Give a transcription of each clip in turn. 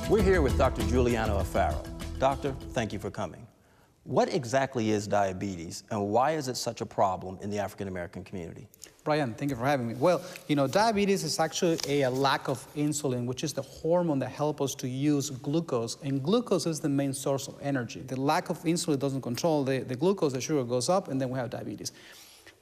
We're here with Dr. Giuliano Alfaro. Doctor, thank you for coming. What exactly is diabetes, and why is it such a problem in the African-American community? Brian, thank you for having me. Well, diabetes is actually a lack of insulin, which is the hormone that helps us to use glucose, and glucose is the main source of energy. The lack of insulin doesn't control the glucose, the sugar goes up, and then we have diabetes.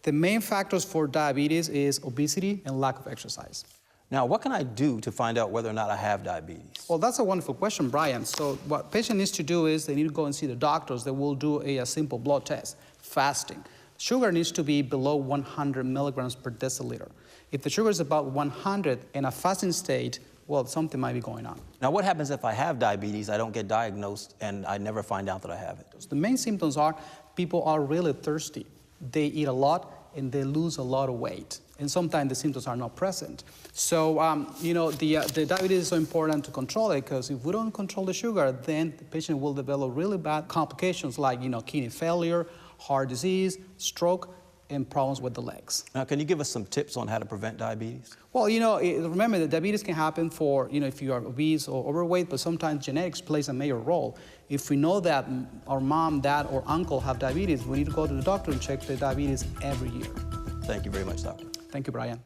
The main factors for diabetes is obesity and lack of exercise. Now, what can I do to find out whether or not I have diabetes? Well, that's a wonderful question, Brian. So what patient needs to do is they need to go and see the doctors. They will do a simple blood test, fasting. Sugar needs to be below 100 milligrams per deciliter. If the sugar is about 100 in a fasting state, well, something might be going on. Now, what happens if I have diabetes, I don't get diagnosed, and I never find out that I have it? The main symptoms are people are really thirsty. They eat a lot, and they lose a lot of weight. And sometimes the symptoms are not present. So, the diabetes is so important to control it, because if we don't control the sugar, then the patient will develop really bad complications like, kidney failure, heart disease, stroke, and problems with the legs. Now, can you give us some tips on how to prevent diabetes? Well, remember that diabetes can happen for, if you are obese or overweight, but sometimes genetics plays a major role. If we know that our mom, dad, or uncle have diabetes, we need to go to the doctor and check the diabetes every year. Thank you very much, Doctor. Thank you, Brian.